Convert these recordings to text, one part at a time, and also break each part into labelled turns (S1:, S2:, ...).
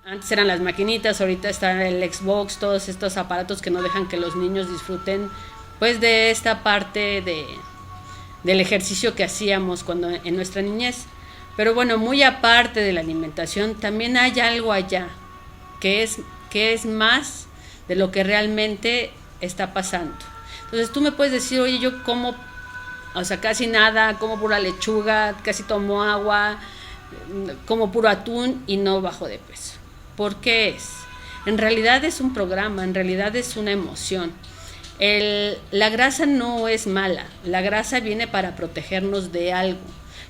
S1: Antes eran las maquinitas, ahorita está el Xbox, todos estos aparatos que no dejan que los niños disfruten pues de esta parte del ejercicio que hacíamos cuando en nuestra niñez. Pero bueno, muy aparte de la alimentación, también hay algo allá que es más de lo que realmente está pasando. Entonces tú me puedes decir, oye, yo como, o sea, casi nada, como pura lechuga, casi tomo agua, como puro atún y no bajo de peso. ¿Por qué es? En realidad es un programa, en realidad es una emoción. La grasa no es mala, la grasa viene para protegernos de algo.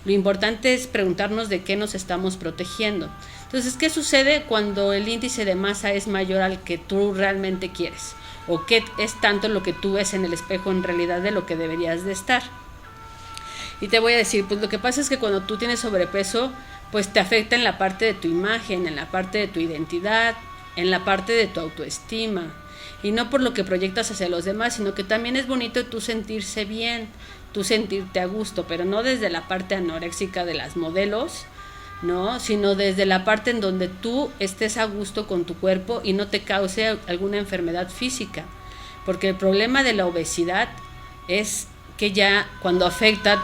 S1: Lo importante es preguntarnos de qué nos estamos protegiendo. Entonces, ¿qué sucede cuando el índice de masa es mayor al que tú realmente quieres? ¿O qué es tanto lo que tú ves en el espejo en realidad de lo que deberías de estar? Y te voy a decir, pues lo que pasa es que cuando tú tienes sobrepeso, pues te afecta en la parte de tu imagen, en la parte de tu identidad, en la parte de tu autoestima. Y no por lo que proyectas hacia los demás, sino que también es bonito tú sentirse bien, tú sentirte a gusto, pero no desde la parte anoréxica de las modelos, ¿no? Sino desde la parte en donde tú estés a gusto con tu cuerpo y no te cause alguna enfermedad física. Porque el problema de la obesidad es que ya cuando afecta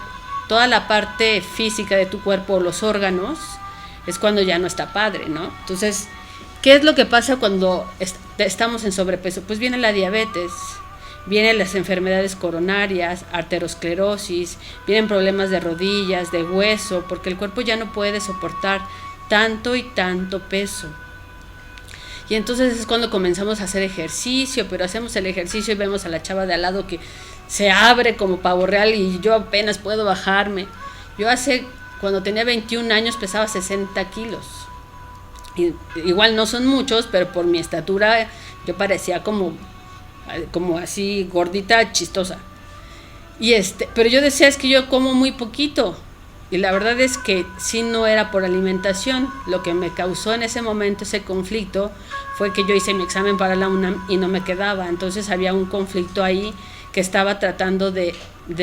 S1: toda la parte física de tu cuerpo, los órganos, es cuando ya no está padre, ¿no? Entonces, ¿qué es lo que pasa cuando estamos en sobrepeso? Pues viene la diabetes, vienen las enfermedades coronarias, arteriosclerosis, vienen problemas de rodillas, de hueso, porque el cuerpo ya no puede soportar tanto y tanto peso. Y entonces es cuando comenzamos a hacer ejercicio, pero hacemos el ejercicio y vemos a la chava de al lado que se abre como pavo real y yo apenas puedo bajarme. Yo cuando tenía 21 años pesaba 60 kilos. Igual no son muchos, pero por mi estatura yo parecía como así gordita, chistosa. Pero yo decía, es que yo como muy poquito. Y la verdad es que sí, no era por alimentación. Lo que me causó en ese momento ese conflicto fue que yo hice mi examen para la UNAM y no me quedaba. Entonces había un conflicto ahí que estaba tratando de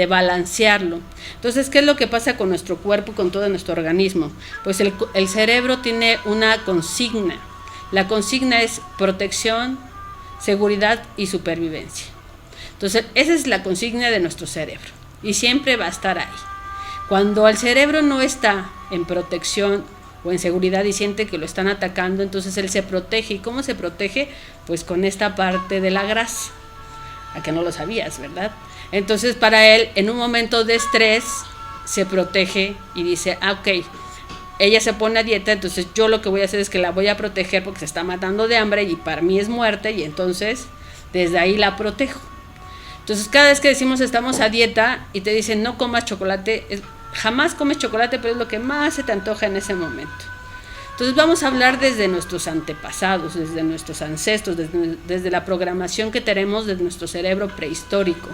S1: balancearlo. Entonces, ¿qué es lo que pasa con nuestro cuerpo, con todo nuestro organismo? Pues el cerebro tiene una consigna. La consigna es protección, seguridad y supervivencia. Entonces, esa es la consigna de nuestro cerebro y siempre va a estar ahí. Cuando el cerebro no está en protección o en seguridad y siente que lo están atacando, entonces él se protege. ¿Y cómo se protege? Pues con esta parte de la grasa. A que no lo sabías, ¿verdad? Entonces, para él, en un momento de estrés, se protege y dice, ok, ella se pone a dieta, entonces yo lo que voy a hacer es que la voy a proteger porque se está matando de hambre y para mí es muerte, y entonces desde ahí la protejo. Entonces, cada vez que decimos estamos a dieta y te dicen no comas chocolate, jamás comes chocolate, pero es lo que más se te antoja en ese momento. Entonces vamos a hablar desde nuestros antepasados, desde nuestros ancestros, desde la programación que tenemos de nuestro cerebro prehistórico.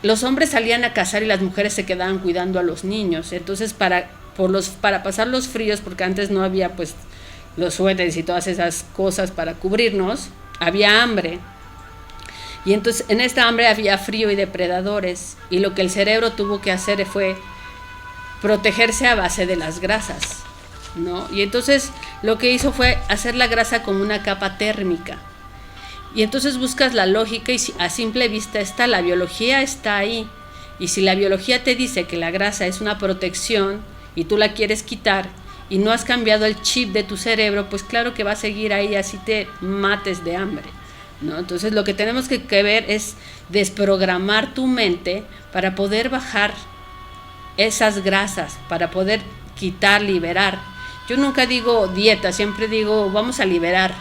S1: Los hombres salían a cazar y las mujeres se quedaban cuidando a los niños. Entonces para pasar los fríos, porque antes no había pues los suéteres y todas esas cosas para cubrirnos, había hambre. Y entonces en esta hambre había frío y depredadores. Y lo que el cerebro tuvo que hacer fue protegerse a base de las grasas, ¿no? Y entonces lo que hizo fue hacer la grasa como una capa térmica. Y entonces buscas la lógica y a simple vista la biología está ahí. Y si la biología te dice que la grasa es una protección y tú la quieres quitar y no has cambiado el chip de tu cerebro, pues claro que va a seguir ahí, así te mates de hambre, ¿no? Entonces lo que tenemos que ver es desprogramar tu mente para poder bajar esas grasas, para poder quitar, liberar. Yo nunca digo dieta, siempre digo vamos a liberar,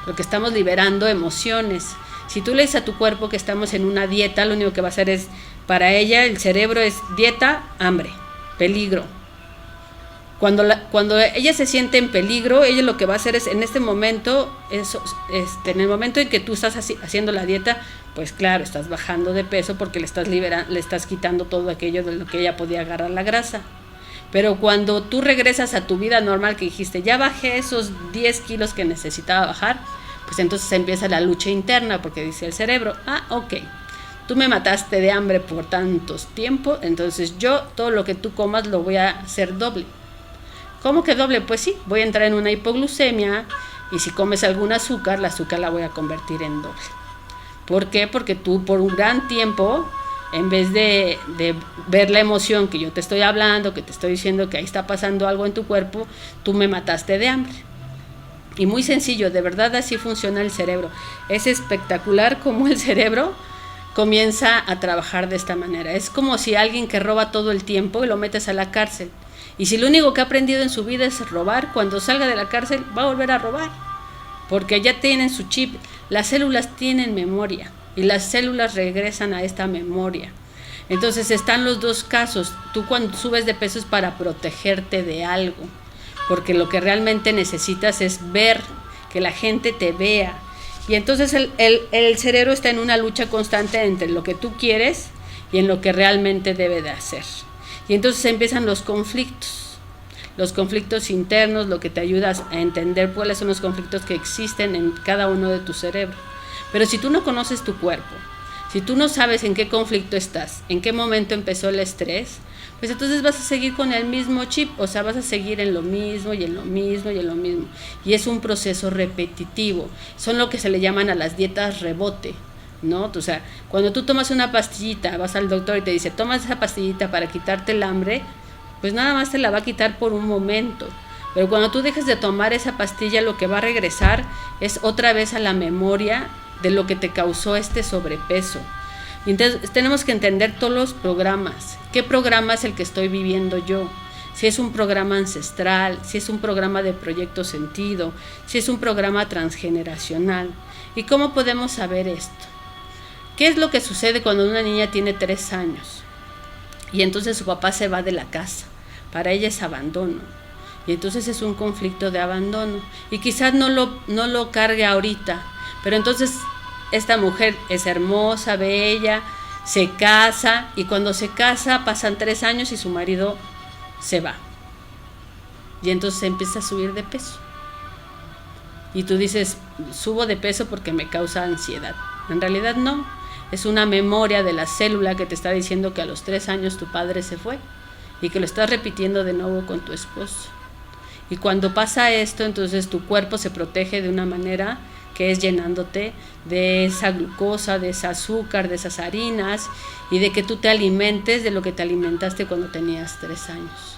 S1: porque estamos liberando emociones. Si tú le dices a tu cuerpo que estamos en una dieta, lo único que va a hacer es, para ella el cerebro es dieta, hambre, peligro. Cuando ella se siente en peligro, ella lo que va a hacer es, en este momento, en el momento en que tú estás haciendo la dieta, pues claro, estás bajando de peso porque le estás quitando todo aquello de lo que ella podía agarrar la grasa. Pero cuando tú regresas a tu vida normal, que dijiste, ya bajé esos 10 kilos que necesitaba bajar, pues entonces empieza la lucha interna, porque dice el cerebro, ok, tú me mataste de hambre por tantos tiempo, entonces yo todo lo que tú comas lo voy a hacer doble. ¿Cómo que doble? Pues sí, voy a entrar en una hipoglucemia y si comes algún azúcar, la azúcar la voy a convertir en doble. ¿Por qué? Porque tú por un gran tiempo, en vez de ver la emoción que yo te estoy hablando, que te estoy diciendo que ahí está pasando algo en tu cuerpo, tú me mataste de hambre. Y muy sencillo, de verdad así funciona el cerebro. Es espectacular cómo el cerebro comienza a trabajar de esta manera. Es como si alguien que roba todo el tiempo y lo metes a la cárcel. Y si lo único que ha aprendido en su vida es robar, cuando salga de la cárcel va a volver a robar. Porque ya tienen su chip. Las células tienen memoria y las células regresan a esta memoria. Entonces están los dos casos. Tú cuando subes de peso es para protegerte de algo. Porque lo que realmente necesitas es ver, que la gente te vea. Y entonces el cerebro está en una lucha constante entre lo que tú quieres y en lo que realmente debe de hacer. Y entonces empiezan los conflictos internos, lo que te ayuda a entender cuáles son los conflictos que existen en cada uno de tu cerebro. Pero si tú no conoces tu cuerpo, si tú no sabes en qué conflicto estás, en qué momento empezó el estrés, pues entonces vas a seguir con el mismo chip, o sea, vas a seguir en lo mismo y en lo mismo y en lo mismo. Y es un proceso repetitivo. Son lo que se le llaman a las dietas rebote, ¿no? O sea, cuando tú tomas una pastillita, vas al doctor y te dice, tomas esa pastillita para quitarte el hambre, pues nada más te la va a quitar por un momento. Pero cuando tú dejes de tomar esa pastilla, lo que va a regresar es otra vez a la memoria de lo que te causó este sobrepeso. Entonces tenemos que entender todos los programas. ¿Qué programa es el que estoy viviendo yo? Si es un programa ancestral, si es un programa de proyecto sentido, si es un programa transgeneracional. ¿Y cómo podemos saber esto? ¿Qué es lo que sucede cuando una niña tiene 3 años? Y entonces su papá se va de la casa. Para ella es abandono. Y entonces es un conflicto de abandono. Y quizás no lo cargue ahorita, pero entonces esta mujer es hermosa, bella, se casa, y cuando se casa pasan 3 años y su marido se va. Y entonces empieza a subir de peso. Y tú dices, subo de peso porque me causa ansiedad. En realidad no, es una memoria de la célula que te está diciendo que a los 3 años tu padre se fue y que lo estás repitiendo de nuevo con tu esposo. Y cuando pasa esto, entonces tu cuerpo se protege de una manera que es llenándote de esa glucosa, de ese azúcar, de esas harinas, y de que tú te alimentes de lo que te alimentaste cuando tenías 3 años.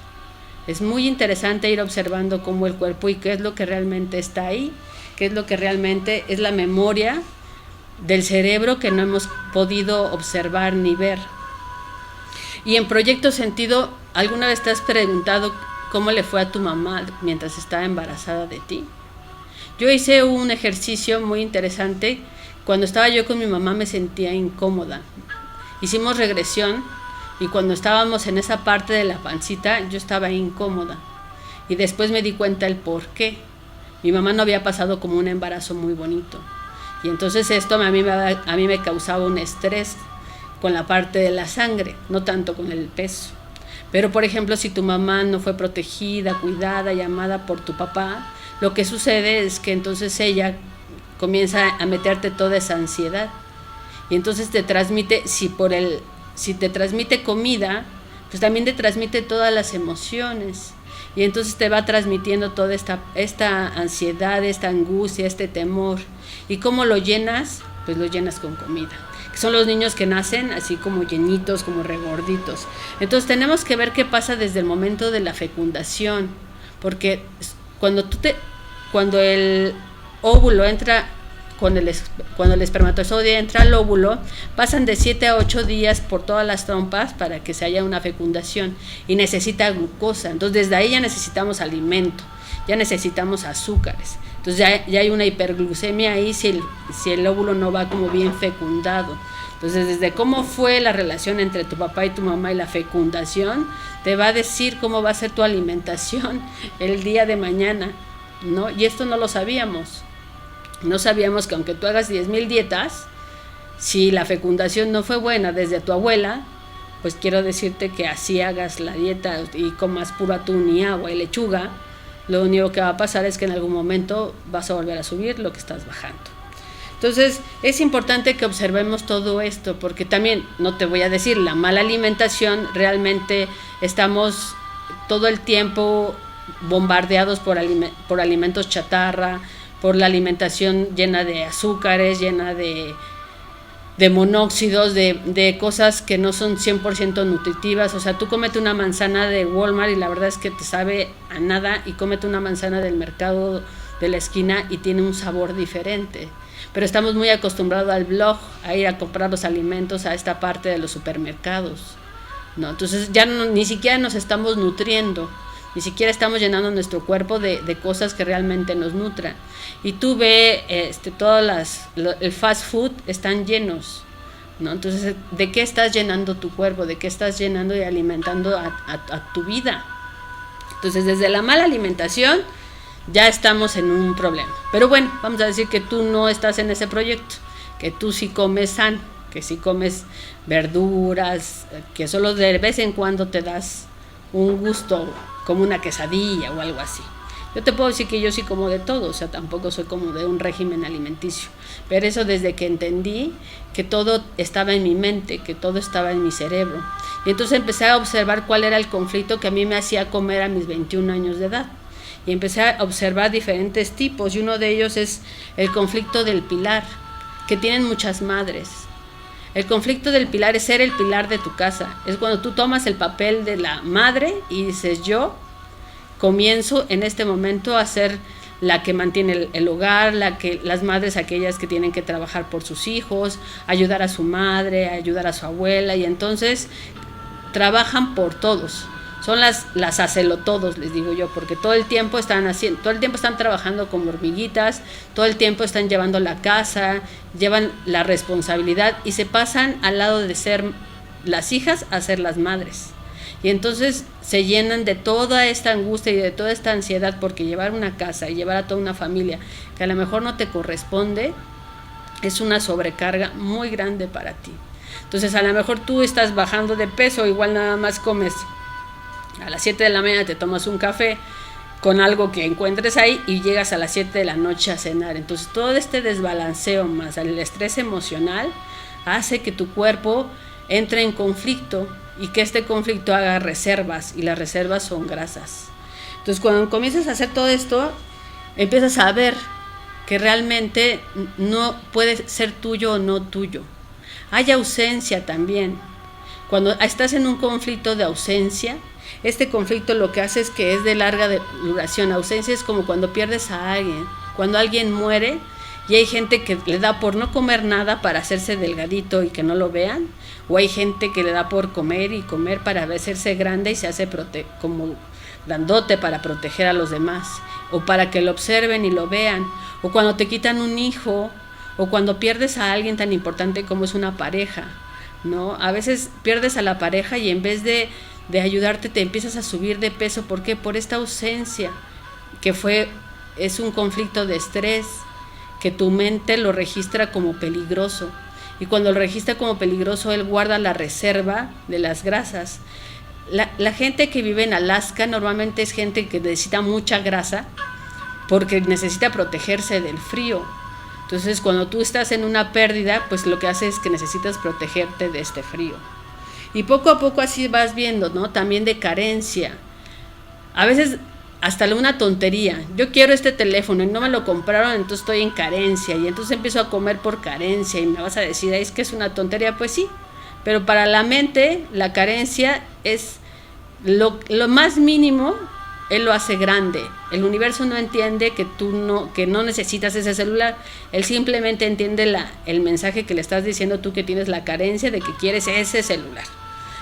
S1: Es muy interesante ir observando cómo el cuerpo y qué es lo que realmente está ahí, qué es lo que realmente es la memoria del cerebro que no hemos podido observar ni ver. Y en Proyecto Sentido, ¿alguna vez te has preguntado cómo le fue a tu mamá mientras estaba embarazada de ti? Yo hice un ejercicio muy interesante. Cuando estaba yo con mi mamá me sentía incómoda. Hicimos regresión y cuando estábamos en esa parte de la pancita yo estaba incómoda. Y después me di cuenta el por qué. Mi mamá no había pasado como un embarazo muy bonito. Y entonces esto a mí me causaba un estrés con la parte de la sangre, no tanto con el peso. Pero por ejemplo, si tu mamá no fue protegida, cuidada y amada por tu papá, lo que sucede es que entonces ella comienza a meterte toda esa ansiedad. Y entonces te transmite, si te transmite comida, pues también te transmite todas las emociones. Y entonces te va transmitiendo toda esta ansiedad, esta angustia, este temor. ¿Y cómo lo llenas? Pues lo llenas con comida. Son los niños que nacen así como llenitos, como regorditos. Entonces tenemos que ver qué pasa desde el momento de la fecundación. Porque cuando el óvulo entra, cuando el espermatozoide entra al óvulo, pasan de 7 a 8 días por todas las trompas para que se haya una fecundación y necesita glucosa. Entonces desde ahí ya necesitamos alimento, ya necesitamos azúcares. Entonces ya hay una hiperglucemia ahí si el óvulo no va como bien fecundado. Entonces desde cómo fue la relación entre tu papá y tu mamá y la fecundación, te va a decir cómo va a ser tu alimentación el día de mañana, ¿no? Y esto no lo sabíamos. No sabíamos que aunque tú hagas 10,000 dietas, si la fecundación no fue buena desde tu abuela, pues quiero decirte que así hagas la dieta y comas puro atún y agua y lechuga, lo único que va a pasar es que en algún momento vas a volver a subir lo que estás bajando. Entonces es importante que observemos todo esto, porque también, no te voy a decir, la mala alimentación, realmente estamos todo el tiempo bombardeados por alimentos chatarra, por la alimentación llena de azúcares, llena de monóxidos, de cosas que no son 100% nutritivas. O sea, tú cómete una manzana de Walmart y la verdad es que te sabe a nada, y cómete una manzana del mercado de la esquina y tiene un sabor diferente. Pero estamos muy acostumbrados al blog, a ir a comprar los alimentos a esta parte de los supermercados, ¿no? Entonces ya ni siquiera nos estamos nutriendo, ni siquiera estamos llenando nuestro cuerpo de cosas que realmente nos nutran. Y tú ve, el fast food están llenos, ¿no? Entonces, ¿de qué estás llenando tu cuerpo? ¿De qué estás llenando y alimentando a tu vida? Entonces, desde la mala alimentación ya estamos en un problema. Pero bueno, vamos a decir que tú no estás en ese proyecto, que tú sí comes sano, que sí comes verduras, que solo de vez en cuando te das un gusto como una quesadilla o algo así. Yo te puedo decir que yo sí como de todo, o sea, tampoco soy como de un régimen alimenticio, pero eso desde que entendí que todo estaba en mi mente, que todo estaba en mi cerebro. Y entonces empecé a observar cuál era el conflicto que a mí me hacía comer a mis 21 años de edad. Y empecé a observar diferentes tipos, y uno de ellos es el conflicto del pilar, que tienen muchas madres. El conflicto del pilar es ser el pilar de tu casa. Es cuando tú tomas el papel de la madre y dices, yo comienzo en este momento a ser la que mantiene el hogar, las madres aquellas que tienen que trabajar por sus hijos, ayudar a su madre, ayudar a su abuela, y entonces trabajan por todos. Son las hacelotodos, les digo yo, porque todo el tiempo están trabajando como hormiguitas, todo el tiempo están llevando la casa, llevan la responsabilidad y se pasan al lado de ser las hijas a ser las madres. Y entonces se llenan de toda esta angustia y de toda esta ansiedad, porque llevar una casa y llevar a toda una familia que a lo mejor no te corresponde es una sobrecarga muy grande para ti. Entonces a lo mejor tú estás bajando de peso, igual nada más comes a las 7 de la mañana, te tomas un café con algo que encuentres ahí y llegas a las 7 de la noche a cenar. Entonces todo este desbalanceo más el estrés emocional hace que tu cuerpo entre en conflicto y que este conflicto haga reservas, y las reservas son grasas. Entonces cuando comienzas a hacer todo esto, empiezas a ver que realmente no puede ser tuyo o no tuyo. Hay ausencia también. Cuando estás en un conflicto de ausencia, este conflicto lo que hace es que es de larga duración. Ausencia es como cuando pierdes a alguien, cuando alguien muere y hay gente que le da por no comer nada para hacerse delgadito y que no lo vean, o hay gente que le da por comer y comer para hacerse grande y se hace como grandote para proteger a los demás, o para que lo observen y lo vean, o cuando te quitan un hijo, o cuando pierdes a alguien tan importante como es una pareja, ¿no? A veces pierdes a la pareja y en vez de ayudarte te empiezas a subir de peso. ¿Por qué? Por esta ausencia es un conflicto de estrés que tu mente lo registra como peligroso, y cuando lo registra como peligroso él guarda la reserva de las grasas. La gente que vive en Alaska normalmente es gente que necesita mucha grasa porque necesita protegerse del frío. Entonces cuando tú estás en una pérdida, pues lo que hace es que necesitas protegerte de este frío. Y poco a poco así vas viendo, ¿no? También de carencia. A veces hasta una tontería. Yo quiero este teléfono y no me lo compraron, entonces estoy en carencia. Y entonces empiezo a comer por carencia. Y me vas a decir, es que es una tontería. Pues sí, pero para la mente la carencia es lo más mínimo. Él lo hace grande. El universo no entiende que no necesitas ese celular. Él simplemente entiende el mensaje que le estás diciendo tú, que tienes la carencia de que quieres ese celular.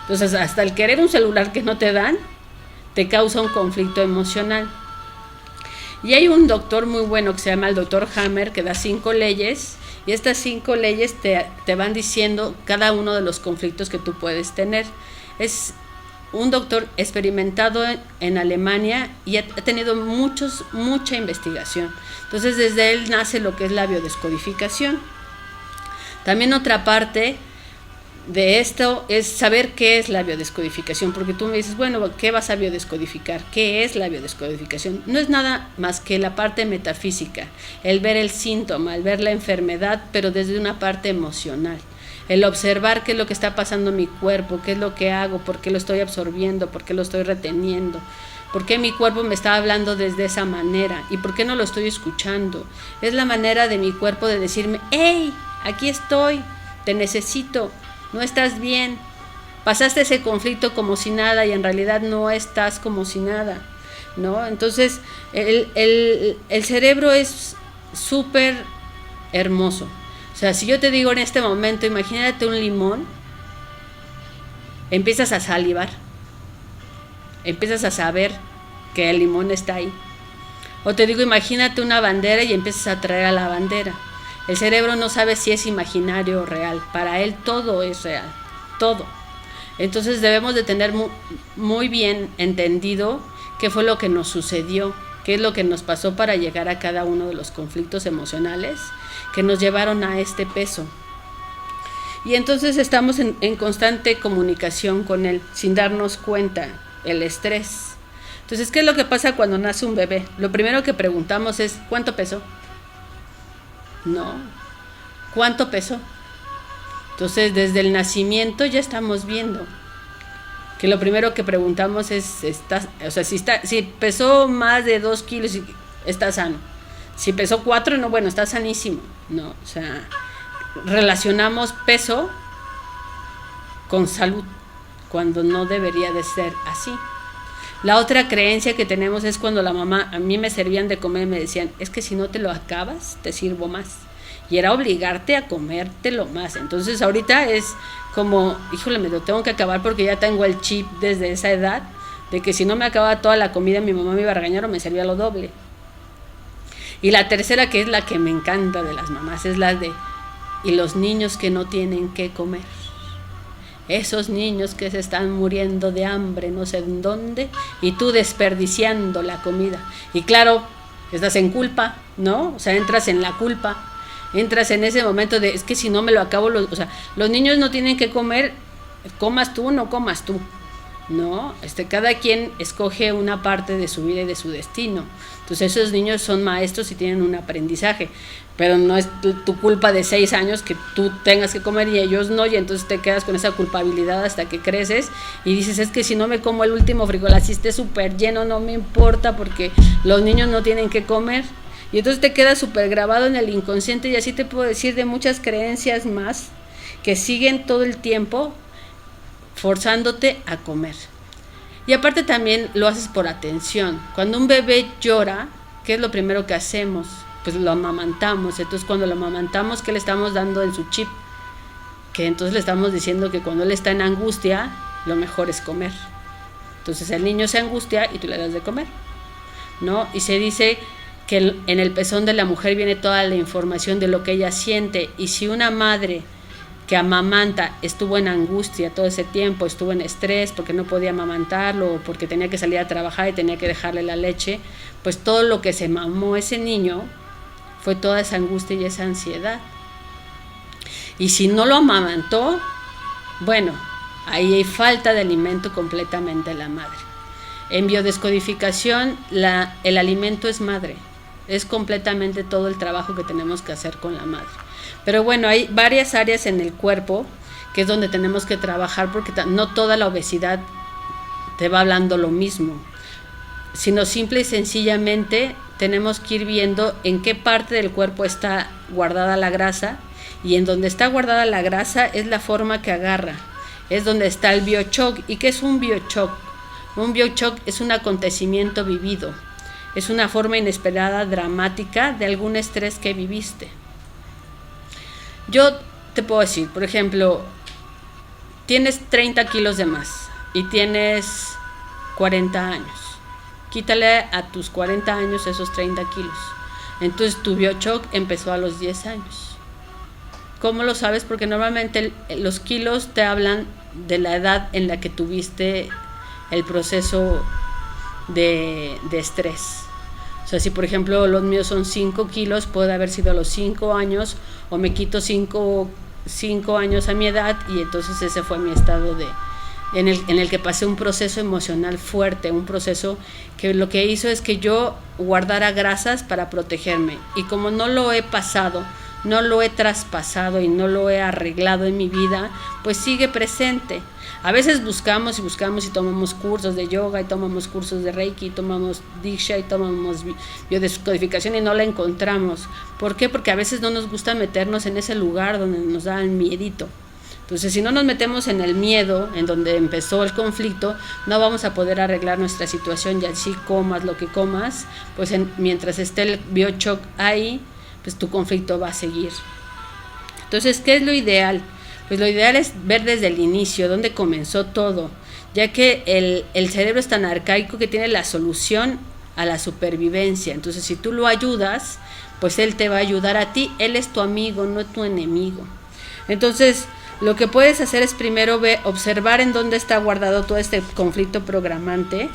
S1: Entonces, hasta el querer un celular que no te dan, te causa un conflicto emocional. Y hay un doctor muy bueno que se llama el doctor Hammer, que da 5 leyes, y estas 5 leyes te van diciendo cada uno de los conflictos que tú puedes tener. Es un doctor experimentado en Alemania y ha tenido mucha investigación. Entonces desde él nace lo que es la biodescodificación. También otra parte de esto es saber qué es la biodescodificación, porque tú me dices, bueno, ¿qué vas a biodescodificar? ¿Qué es la biodescodificación? No es nada más que la parte metafísica, el ver el síntoma, el ver la enfermedad, pero desde una parte emocional. el observar qué es lo que está pasando en mi cuerpo, qué es lo que hago, por qué lo estoy absorbiendo, por qué lo estoy reteniendo, por qué mi cuerpo me está hablando desde esa manera y por qué no lo estoy escuchando. Es la manera de mi cuerpo de decirme, hey, aquí estoy, te necesito, no estás bien, pasaste ese conflicto como si nada y en realidad no estás como si nada, ¿no? Entonces el cerebro es súper hermoso. O sea, si yo te digo en este momento, imagínate un limón, empiezas a salivar, empiezas a saber que el limón está ahí. O te digo, imagínate una bandera y empiezas a traer a la bandera. El cerebro no sabe si es imaginario o real. Para él todo es real, todo. Entonces debemos de tener muy bien entendido qué fue lo que nos sucedió, qué es lo que nos pasó para llegar a cada uno de los conflictos emocionales que nos llevaron a este peso. Y entonces estamos en constante comunicación con él, sin darnos cuenta, el estrés. Entonces, ¿qué es lo que pasa cuando nace un bebé? Lo primero que preguntamos es, ¿cuánto pesó? No, ¿cuánto pesó? Entonces, desde el nacimiento ya estamos viendo que lo primero que preguntamos es, si pesó más de 2 kilos, está sano. Si pesó 4, no, bueno, está sanísimo. No, o sea, relacionamos peso con salud, cuando no debería de ser así. La otra creencia que tenemos es cuando la mamá, a mí me servían de comer y me decían, es que si no te lo acabas, te sirvo más. Y era obligarte a comértelo más. Entonces ahorita es como, híjole, me lo tengo que acabar porque ya tengo el chip desde esa edad, de que si no me acababa toda la comida mi mamá me iba a regañar o me servía lo doble. Y la tercera, que es la que me encanta de las mamás, es la de, y los niños que no tienen que comer. Esos niños que se están muriendo de hambre no sé en dónde y tú desperdiciando la comida. Y claro, estás en culpa, ¿no? O sea, entras en la culpa, entras en ese momento de, es que si no me lo acabo, o sea, los niños no tienen que comer, comas tú, no comas tú, ¿no? Cada quien escoge una parte de su vida y de su destino. Entonces esos niños son maestros y tienen un aprendizaje, pero no es tu culpa de 6 años que tú tengas que comer y ellos no, y entonces te quedas con esa culpabilidad hasta que creces y dices, es que si no me como el último frijol así esté súper lleno, no me importa porque los niños no tienen que comer. Y entonces te queda súper grabado en el inconsciente, y así te puedo decir de muchas creencias más que siguen todo el tiempo forzándote a comer. Y aparte también lo haces por atención. Cuando un bebé llora, ¿qué es lo primero que hacemos? Pues lo amamantamos. Entonces cuando lo amamantamos, ¿qué le estamos dando en su chip? Que entonces le estamos diciendo que cuando él está en angustia, lo mejor es comer. Entonces el niño se angustia y tú le das de comer, ¿no? Y se dice que en el pezón de la mujer viene toda la información de lo que ella siente, y si una madre que amamanta estuvo en angustia todo ese tiempo, estuvo en estrés porque no podía amamantarlo o porque tenía que salir a trabajar y tenía que dejarle la leche, pues todo lo que se mamó ese niño fue toda esa angustia y esa ansiedad. Y si no lo amamantó, bueno, ahí hay falta de alimento completamente en la madre. En biodescodificación, el alimento es madre, es completamente todo el trabajo que tenemos que hacer con la madre. Pero bueno, hay varias áreas en el cuerpo que es donde tenemos que trabajar, porque no toda la obesidad te va hablando lo mismo, sino simple y sencillamente tenemos que ir viendo en qué parte del cuerpo está guardada la grasa, y en donde está guardada la grasa es la forma que agarra, es donde está el biochoc. ¿Y qué es un biochoc? Un biochoc es un acontecimiento vivido, es una forma inesperada, dramática de algún estrés que viviste. Yo te puedo decir, por ejemplo, tienes 30 kilos de más y tienes 40 años. Quítale a tus 40 años esos 30 kilos. Entonces tu biochoc empezó a los 10 años. ¿Cómo lo sabes? Porque normalmente los kilos te hablan de la edad en la que tuviste el proceso de estrés. O sea, si por ejemplo los míos son 5 kilos, puede haber sido a los 5 años, o me quito 5 años a mi edad, y entonces ese fue mi estado en el que pasé un proceso emocional fuerte, un proceso que lo que hizo es que yo guardara grasas para protegerme, y como no lo he pasado no lo he traspasado y no lo he arreglado en mi vida, pues sigue presente. A veces buscamos y tomamos cursos de yoga y tomamos cursos de Reiki, y tomamos Diksha y tomamos biodescodificación y no la encontramos. ¿Por qué? Porque a veces no nos gusta meternos en ese lugar donde nos da el miedito. Entonces, si no nos metemos en el miedo, en donde empezó el conflicto, no vamos a poder arreglar nuestra situación, y así comas lo que comas, pues mientras esté el biochoc ahí, pues tu conflicto va a seguir. Entonces, ¿qué es lo ideal? Pues lo ideal es ver desde el inicio, dónde comenzó todo, ya que el cerebro es tan arcaico que tiene la solución a la supervivencia. Entonces, si tú lo ayudas, pues él te va a ayudar a ti. Él es tu amigo, no tu enemigo. Entonces, lo que puedes hacer es primero observar en dónde está guardado todo este conflicto programante.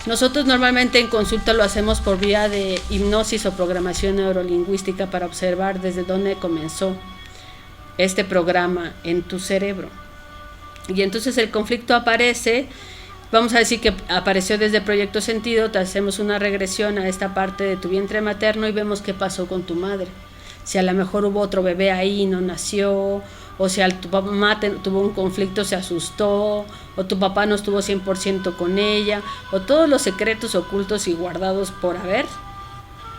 S1: Nosotros normalmente en consulta lo hacemos por vía de hipnosis o programación neurolingüística para observar desde dónde comenzó este programa en tu cerebro. Y entonces el conflicto aparece, vamos a decir que apareció desde Proyecto Sentido, te hacemos una regresión a esta parte de tu vientre materno y vemos qué pasó con tu madre. Si a lo mejor hubo otro bebé ahí y no nació, o si tu mamá tuvo un conflicto, se asustó, o tu papá no estuvo 100% con ella, o todos los secretos ocultos y guardados por haber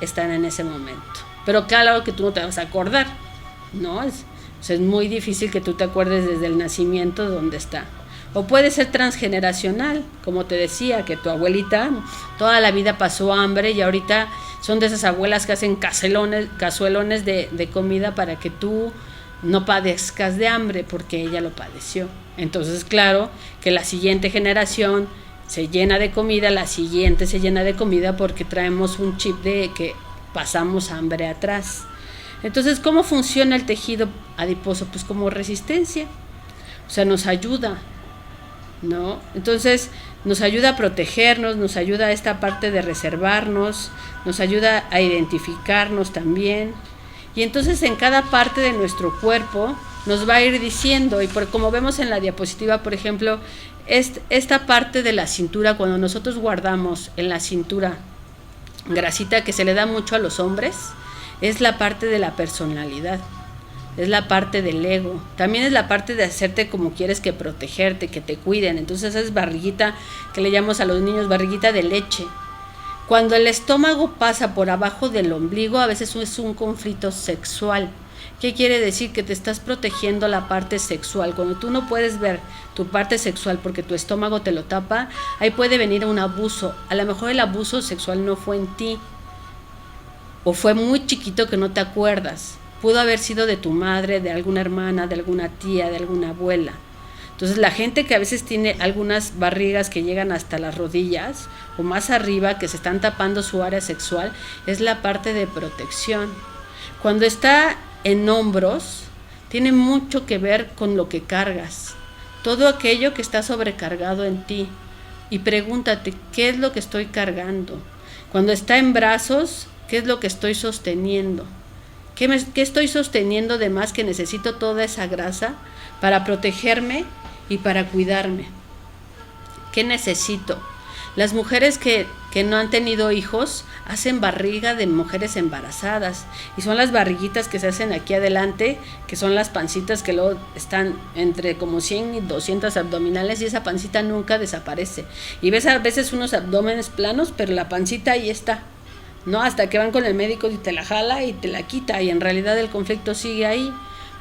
S1: están en ese momento. Pero claro que tú no te vas a acordar, ¿no? Es muy difícil que tú te acuerdes desde el nacimiento dónde está. O puede ser transgeneracional, como te decía, que tu abuelita toda la vida pasó hambre y ahorita son de esas abuelas que hacen cazuelones de comida para que tú no padezcas de hambre porque ella lo padeció. Entonces, claro que la siguiente generación se llena de comida, la siguiente se llena de comida porque traemos un chip de que pasamos hambre atrás. Entonces, ¿cómo funciona el tejido adiposo? Pues como resistencia, o sea, nos ayuda, ¿no? Entonces, nos ayuda a protegernos, nos ayuda a esta parte de reservarnos, nos ayuda a identificarnos también. Y entonces en cada parte de nuestro cuerpo nos va a ir diciendo, y como vemos en la diapositiva, por ejemplo, esta parte de la cintura, cuando nosotros guardamos en la cintura grasita que se le da mucho a los hombres, es la parte de la personalidad, es la parte del ego, también es la parte de hacerte como quieres, que protegerte, que te cuiden. Entonces esa es barriguita que le llamamos a los niños barriguita de leche. Cuando el estómago pasa por abajo del ombligo, a veces es un conflicto sexual. ¿Qué quiere decir? Que te estás protegiendo la parte sexual. Cuando tú no puedes ver tu parte sexual porque tu estómago te lo tapa, ahí puede venir un abuso. A lo mejor el abuso sexual no fue en ti, o fue muy chiquito que no te acuerdas. Pudo haber sido de tu madre, de alguna hermana, de alguna tía, de alguna abuela. Entonces la gente que a veces tiene algunas barrigas que llegan hasta las rodillas o más arriba, que se están tapando su área sexual, es la parte de protección. Cuando está en hombros, tiene mucho que ver con lo que cargas, todo aquello que está sobrecargado en ti. Y pregúntate, ¿qué es lo que estoy cargando? Cuando está en brazos, ¿qué es lo que estoy sosteniendo? ¿Qué estoy sosteniendo de más que necesito toda esa grasa para protegerme y para cuidarme? ¿Qué necesito? Las mujeres que no han tenido hijos hacen barriga de mujeres embarazadas, y son las barriguitas que se hacen aquí adelante, que son las pancitas que luego están entre como 100 y 200 abdominales, y esa pancita nunca desaparece. Y ves a veces unos abdómenes planos, pero la pancita ahí está, ¿no? Hasta que van con el médico y te la jala y te la quita, y en realidad el conflicto sigue ahí,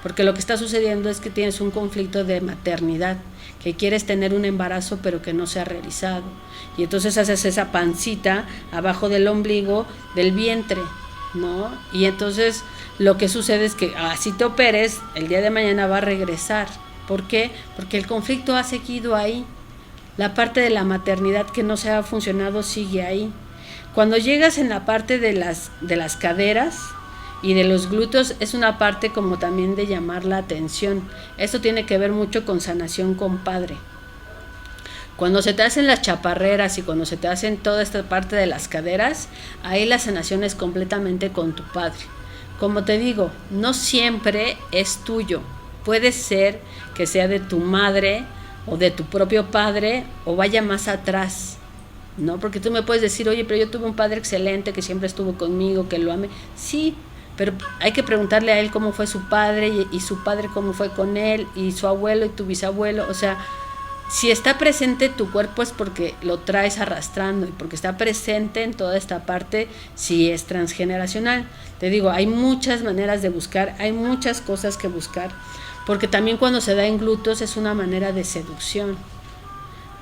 S1: porque lo que está sucediendo es que tienes un conflicto de maternidad, que quieres tener un embarazo pero que no se ha realizado, y entonces haces esa pancita abajo del ombligo del vientre, ¿no? Y entonces lo que sucede es que así te operes, el día de mañana va a regresar. ¿Por qué? Porque el conflicto ha seguido ahí, la parte de la maternidad que no se ha funcionado sigue ahí. Cuando llegas en la parte de las caderas y de los glúteos, es una parte como también de llamar la atención. Esto tiene que ver mucho con sanación con padre. Cuando se te hacen las chaparreras y cuando se te hacen toda esta parte de las caderas, ahí la sanación es completamente con tu padre. Como te digo, no siempre es tuyo. Puede ser que sea de tu madre o de tu propio padre o vaya más atrás, ¿no? Porque tú me puedes decir, oye, pero yo tuve un padre excelente que siempre estuvo conmigo, que lo amé. Sí, pero hay que preguntarle a él cómo fue su padre y su padre cómo fue con él y su abuelo y tu bisabuelo. O sea, si está presente tu cuerpo es porque lo traes arrastrando y porque está presente en toda esta parte si es transgeneracional. Te digo, hay muchas maneras de buscar, hay muchas cosas que buscar, porque también cuando se da en glúteos es una manera de seducción.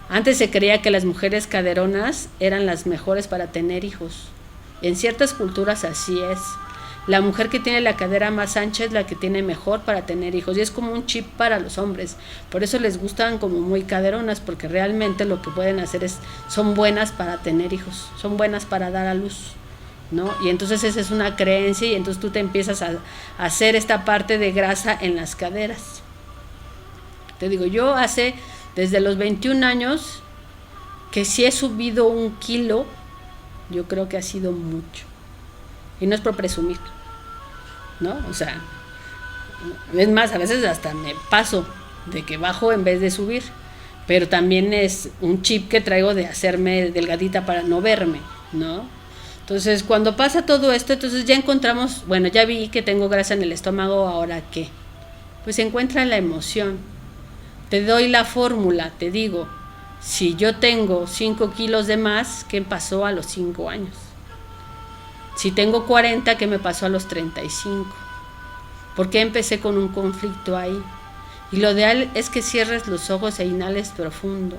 S1: Antes se creía que las mujeres caderonas eran las mejores para tener hijos. En ciertas culturas así es. La mujer que tiene la cadera más ancha es la que tiene mejor para tener hijos, y es como un chip para los hombres. Por eso les gustan como muy caderonas, porque realmente lo que pueden hacer son buenas para tener hijos, son buenas para dar a luz, ¿no? Y entonces esa es una creencia, y entonces tú te empiezas a hacer esta parte de grasa en las caderas. Te digo, yo desde los 21 años que si he subido 1 kilo, yo creo que ha sido mucho. Y no es por presumir, ¿no? O sea, es más, a veces hasta me paso de que bajo en vez de subir, pero también es un chip que traigo de hacerme delgadita para no verme, ¿no? Entonces, cuando pasa todo esto, entonces ya encontramos, bueno, ya vi que tengo grasa en el estómago, ¿ahora qué? Pues se encuentra la emoción. Te doy la fórmula, te digo, si yo tengo 5 kilos de más, ¿qué pasó a los 5 años? Si tengo 40, ¿qué me pasó a los 35? ¿Por qué empecé con un conflicto ahí? Y lo ideal es que cierres los ojos e inhales profundo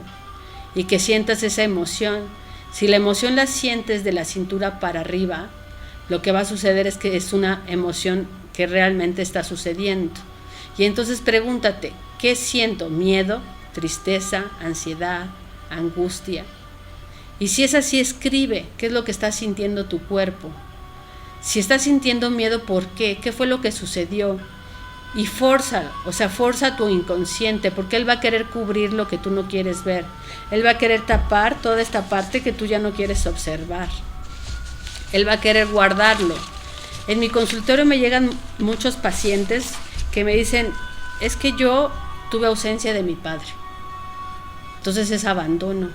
S1: y que sientas esa emoción. Si la emoción la sientes de la cintura para arriba, lo que va a suceder es que es una emoción que realmente está sucediendo. Y entonces pregúntate, ¿qué siento? ¿Miedo? ¿Tristeza? ¿Ansiedad? ¿Angustia? Y si es así, escribe qué es lo que está sintiendo tu cuerpo. Si estás sintiendo miedo, ¿por qué? ¿Qué fue lo que sucedió? Y forza tu inconsciente, porque él va a querer cubrir lo que tú no quieres ver. Él va a querer tapar toda esta parte que tú ya no quieres observar. Él va a querer guardarlo. En mi consultorio me llegan muchos pacientes que me dicen, es que yo tuve ausencia de mi padre. Entonces es abandono.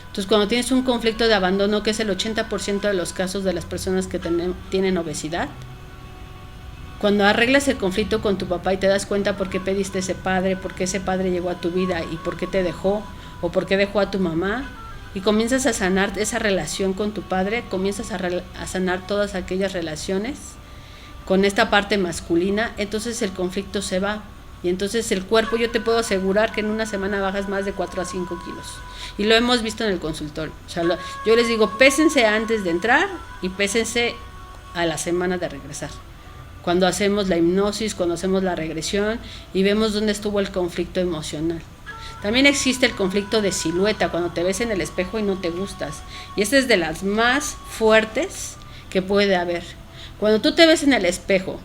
S1: Entonces, cuando tienes un conflicto de abandono, que es el 80% de los casos de las personas que tienen obesidad, cuando arreglas el conflicto con tu papá y te das cuenta por qué pediste ese padre, por qué ese padre llegó a tu vida y por qué te dejó, o por qué dejó a tu mamá, y comienzas a sanar esa relación con tu padre, comienzas a sanar todas aquellas relaciones con esta parte masculina, entonces el conflicto se va. Y entonces el cuerpo, yo te puedo asegurar que en una semana bajas más de 4 a 5 kilos. Y lo hemos visto en el consultorio. O sea, yo les digo, pésense antes de entrar y pésense a la semana de regresar. Cuando hacemos la hipnosis, cuando hacemos la regresión y vemos dónde estuvo el conflicto emocional. También existe el conflicto de silueta, cuando te ves en el espejo y no te gustas. Y esta es de las más fuertes que puede haber. Cuando tú te ves en el espejo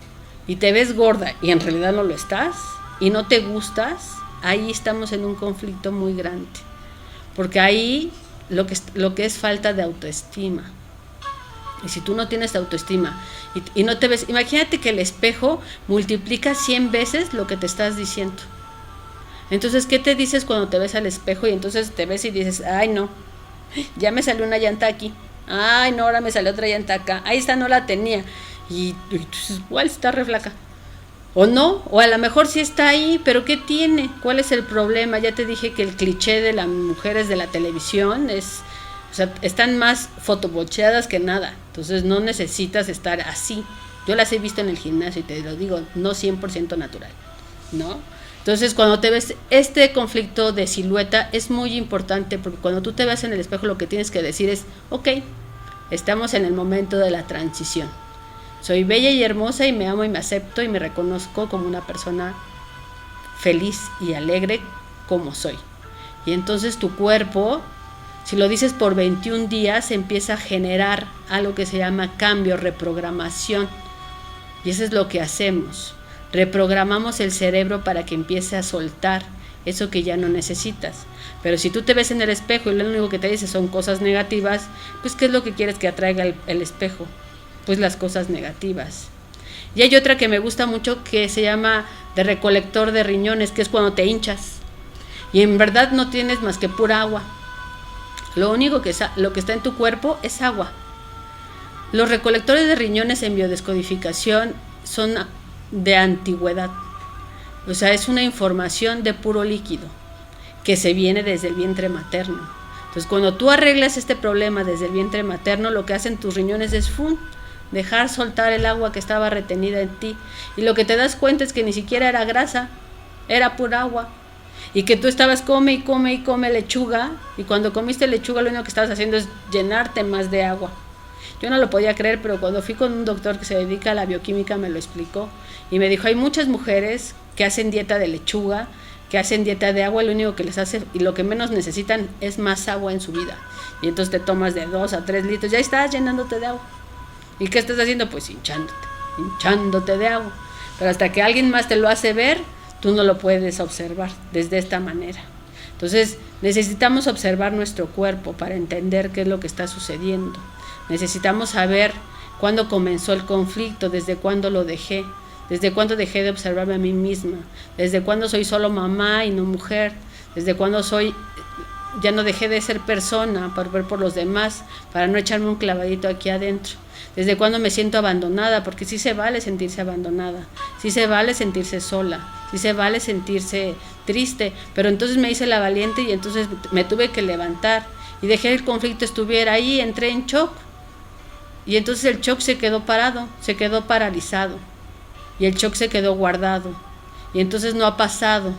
S1: y te ves gorda y en realidad no lo estás, y no te gustas, ahí estamos en un conflicto muy grande, porque ahí lo que es falta de autoestima. Y si tú no tienes autoestima y no te ves, imagínate que el espejo multiplica 100 veces lo que te estás diciendo. Entonces, ¿qué te dices cuando te ves al espejo? Y entonces te ves y dices, ay no, ya me salió una llanta aquí, ay no, ahora me salió otra llanta acá, ahí esta no la tenía, y tú dices, igual está re flaca. O no, o a lo mejor sí está ahí, pero ¿qué tiene? ¿Cuál es el problema? Ya te dije que el cliché de las mujeres de la televisión están más fotobocheadas que nada. Entonces no necesitas estar así. Yo las he visto en el gimnasio y te lo digo, no 100% natural, ¿no? Entonces cuando te ves este conflicto de silueta es muy importante, porque cuando tú te ves en el espejo lo que tienes que decir es, ok, estamos en el momento de la transición. Soy bella y hermosa y me amo y me acepto y me reconozco como una persona feliz y alegre como soy. Y entonces tu cuerpo, si lo dices por 21 días, empieza a generar algo que se llama cambio, reprogramación. Y eso es lo que hacemos. Reprogramamos el cerebro para que empiece a soltar eso que ya no necesitas. Pero si tú te ves en el espejo y lo único que te dice son cosas negativas, pues ¿qué es lo que quieres que atraiga el espejo? Pues las cosas negativas. Y hay otra que me gusta mucho que se llama de recolector de riñones, que es cuando te hinchas y en verdad no tienes más que pura agua. Lo único lo que está en tu cuerpo es agua. Los recolectores de riñones en biodescodificación son de antigüedad. O sea, es una información de puro líquido que se viene desde el vientre materno. Entonces, cuando tú arreglas este problema desde el vientre materno, lo que hacen tus riñones es dejar soltar el agua que estaba retenida en ti. Y lo que te das cuenta es que ni siquiera era grasa, era pura agua. Y que tú estabas come y come y come lechuga, y cuando comiste lechuga lo único que estabas haciendo es llenarte más de agua. Yo no lo podía creer, pero cuando fui con un doctor que se dedica a la bioquímica me lo explicó y me dijo, hay muchas mujeres que hacen dieta de lechuga, que hacen dieta de agua, lo único que les hace y lo que menos necesitan es más agua en su vida. Y entonces te tomas de 2 a 3 litros, ya estás llenándote de agua. ¿Y qué estás haciendo? Pues hinchándote de agua. Pero hasta que alguien más te lo hace ver, tú no lo puedes observar desde esta manera. Entonces necesitamos observar nuestro cuerpo para entender qué es lo que está sucediendo. Necesitamos saber cuándo comenzó el conflicto, desde cuándo lo dejé, desde cuándo dejé de observarme a mí misma, desde cuándo soy solo mamá y no mujer, desde cuándo ya no dejé de ser persona para ver por los demás, para no echarme un clavadito aquí adentro. Desde cuándo me siento abandonada, porque sí se vale sentirse abandonada, sí se vale sentirse sola, sí se vale sentirse triste, pero entonces me hice la valiente y entonces me tuve que levantar y dejé que el conflicto estuviera ahí, entré en shock. Y entonces el shock se quedó parado, se quedó paralizado. Y el shock se quedó guardado. Y entonces no ha pasado.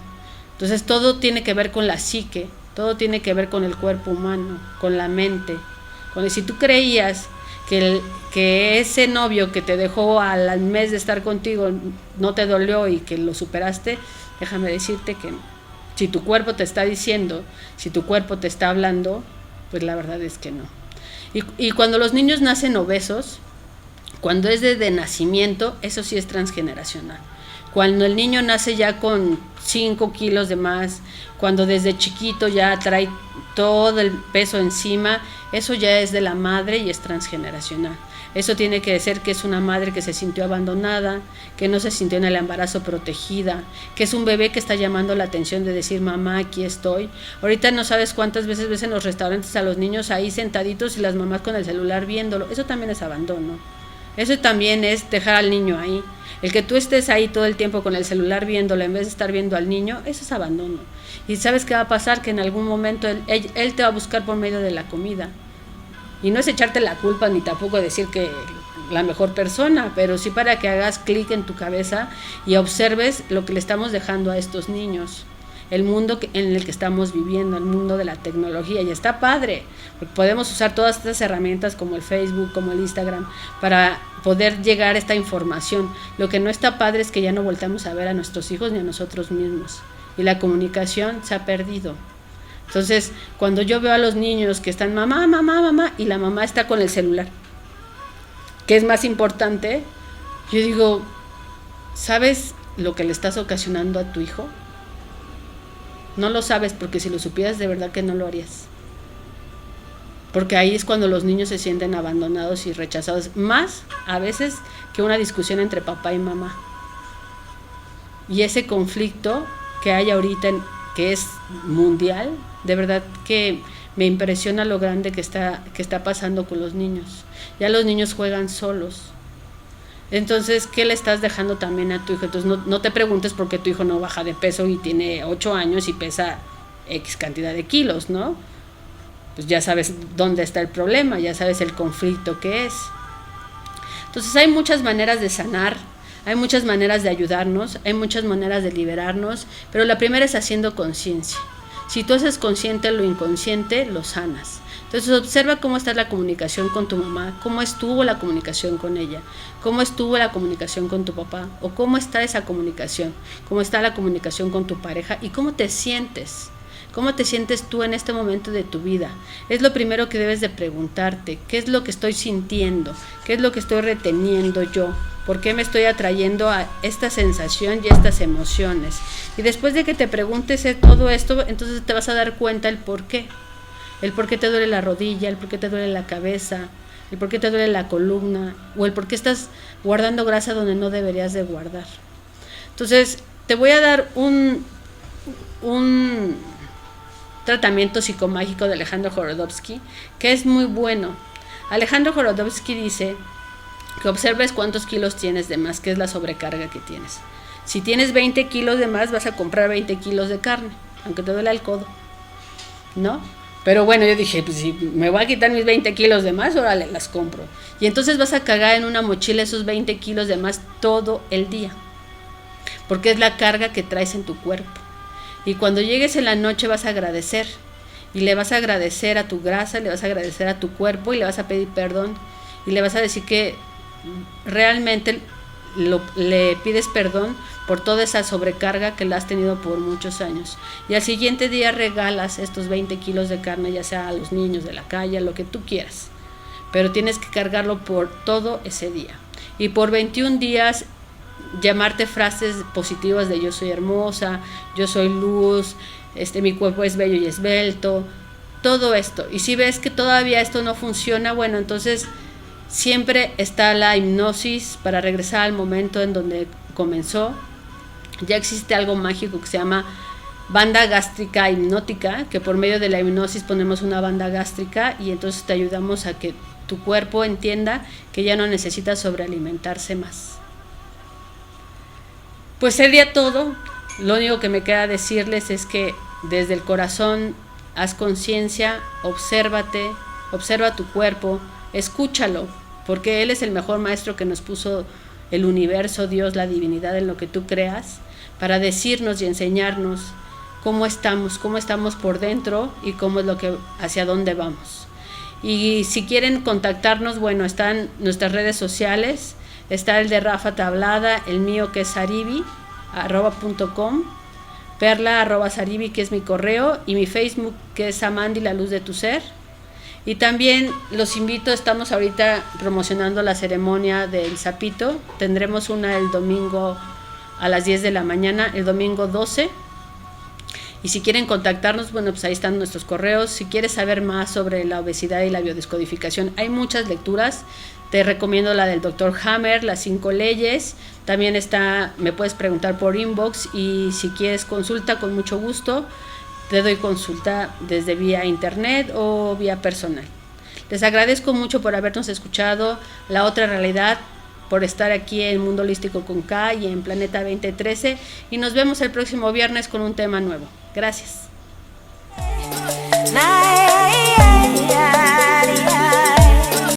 S1: Entonces todo tiene que ver con la psique, todo tiene que ver con el cuerpo humano, con la mente. Si tú creías que ese novio que te dejó al mes de estar contigo no te dolió y que lo superaste, déjame decirte que si tu cuerpo te está diciendo, si tu cuerpo te está hablando, pues la verdad es que no. Y cuando los niños nacen obesos, cuando es desde nacimiento, eso sí es transgeneracional. Cuando el niño nace ya con 5 kilos de más, cuando desde chiquito ya trae todo el peso encima, eso ya es de la madre y es transgeneracional. Eso tiene que ser que es una madre que se sintió abandonada, que no se sintió en el embarazo protegida, que es un bebé que está llamando la atención de decir, mamá, aquí estoy. Ahorita no sabes cuántas veces ves en los restaurantes a los niños ahí sentaditos y las mamás con el celular viéndolo. Eso también es abandono. Eso también es dejar al niño ahí. El que tú estés ahí todo el tiempo con el celular viéndolo en vez de estar viendo al niño, eso es abandono. Y ¿sabes qué va a pasar? Que en algún momento él te va a buscar por medio de la comida. Y no es echarte la culpa ni tampoco decir que la mejor persona, pero sí para que hagas clic en tu cabeza y observes lo que le estamos dejando a estos niños. El mundo en el que estamos viviendo, el mundo de la tecnología, y está padre, porque podemos usar todas estas herramientas como el Facebook, como el Instagram, para poder llegar a esta información. Lo que no está padre es que ya no volteamos a ver a nuestros hijos ni a nosotros mismos, y la comunicación se ha perdido. Entonces, cuando yo veo a los niños que están mamá, mamá, mamá, y la mamá está con el celular, ¿qué es más importante? Yo digo, ¿sabes lo que le estás ocasionando a tu hijo? No lo sabes, porque si lo supieras de verdad que no lo harías. Porque ahí es cuando los niños se sienten abandonados y rechazados, más a veces que una discusión entre papá y mamá. Y ese conflicto que hay ahorita, que es mundial, de verdad que me impresiona lo grande que está pasando con los niños. Ya los niños juegan solos. Entonces, ¿qué le estás dejando también a tu hijo? Entonces, no te preguntes por qué tu hijo no baja de peso y tiene 8 años y pesa X cantidad de kilos, ¿no? Pues ya sabes dónde está el problema, ya sabes el conflicto que es. Entonces, hay muchas maneras de sanar, hay muchas maneras de ayudarnos, hay muchas maneras de liberarnos, pero la primera es haciendo conciencia. Si tú haces consciente lo inconsciente, lo sanas. Entonces observa cómo está la comunicación con tu mamá, cómo estuvo la comunicación con ella, cómo estuvo la comunicación con tu papá, o cómo está esa comunicación, cómo está la comunicación con tu pareja y cómo te sientes. ¿Cómo te sientes tú en este momento de tu vida? Es lo primero que debes de preguntarte. ¿Qué es lo que estoy sintiendo? ¿Qué es lo que estoy reteniendo yo? ¿Por qué me estoy atrayendo a esta sensación y estas emociones? Y después de que te preguntes todo esto, entonces te vas a dar cuenta el por qué. El por qué te duele la rodilla, el por qué te duele la cabeza, el por qué te duele la columna, o el por qué estás guardando grasa donde no deberías de guardar. Entonces, te voy a dar un tratamiento psicomágico de Alejandro Jorodowski, que es muy bueno. Alejandro Jorodowski dice que observes cuántos kilos tienes de más, que es la sobrecarga que tienes. Si tienes 20 kilos de más, vas a comprar 20 kilos de carne, aunque te duele el codo, ¿no? Pero bueno, yo dije, pues si me voy a quitar mis 20 kilos de más, órale, las compro. Y entonces vas a cargar en una mochila esos 20 kilos de más todo el día, porque es la carga que traes en tu cuerpo. Y cuando llegues en la noche vas a agradecer, y le vas a agradecer a tu grasa, le vas a agradecer a tu cuerpo, y le vas a pedir perdón, y le vas a decir que realmente le pides perdón por toda esa sobrecarga que la has tenido por muchos años. Y al siguiente día regalas estos 20 kilos de carne, ya sea a los niños de la calle, a lo que tú quieras, pero tienes que cargarlo por todo ese día. Y por 21 días llamarte frases positivas de yo soy hermosa, yo soy luz, mi cuerpo es bello y esbelto, todo esto. Y si ves que todavía esto no funciona, bueno, entonces siempre está la hipnosis para regresar al momento en donde comenzó. Ya existe algo mágico que se llama banda gástrica hipnótica, que por medio de la hipnosis ponemos una banda gástrica y entonces te ayudamos a que tu cuerpo entienda que ya no necesita sobrealimentarse más. Pues sería todo. Lo único que me queda decirles es que desde el corazón haz conciencia, obsérvate, observa tu cuerpo, escúchalo, porque Él es el mejor maestro que nos puso el universo, Dios, la divinidad, en lo que tú creas, para decirnos y enseñarnos cómo estamos por dentro y cómo es lo que, hacia dónde vamos. Y si quieren contactarnos, bueno, están nuestras redes sociales, está el de Rafa Tablada, el mío que es saribi@.com, perla@saribi, que es mi correo, y mi Facebook, que es Amandi, la luz de tu ser. Y también los invito, estamos ahorita promocionando la ceremonia del sapito, tendremos una el domingo a las 10 de la mañana, el domingo 12. Y si quieren contactarnos, bueno, pues ahí están nuestros correos. Si quieres saber más sobre la obesidad y la biodescodificación, hay muchas lecturas. Te recomiendo la del Dr. Hammer, las 5 leyes. También está, me puedes preguntar por inbox, y si quieres consulta, con mucho gusto, te doy consulta desde vía internet o vía personal. Les agradezco mucho por habernos escuchado. La otra realidad, por estar aquí en Mundo Holístico con K y en Planeta 2013, y nos vemos el próximo viernes con un tema nuevo. Gracias.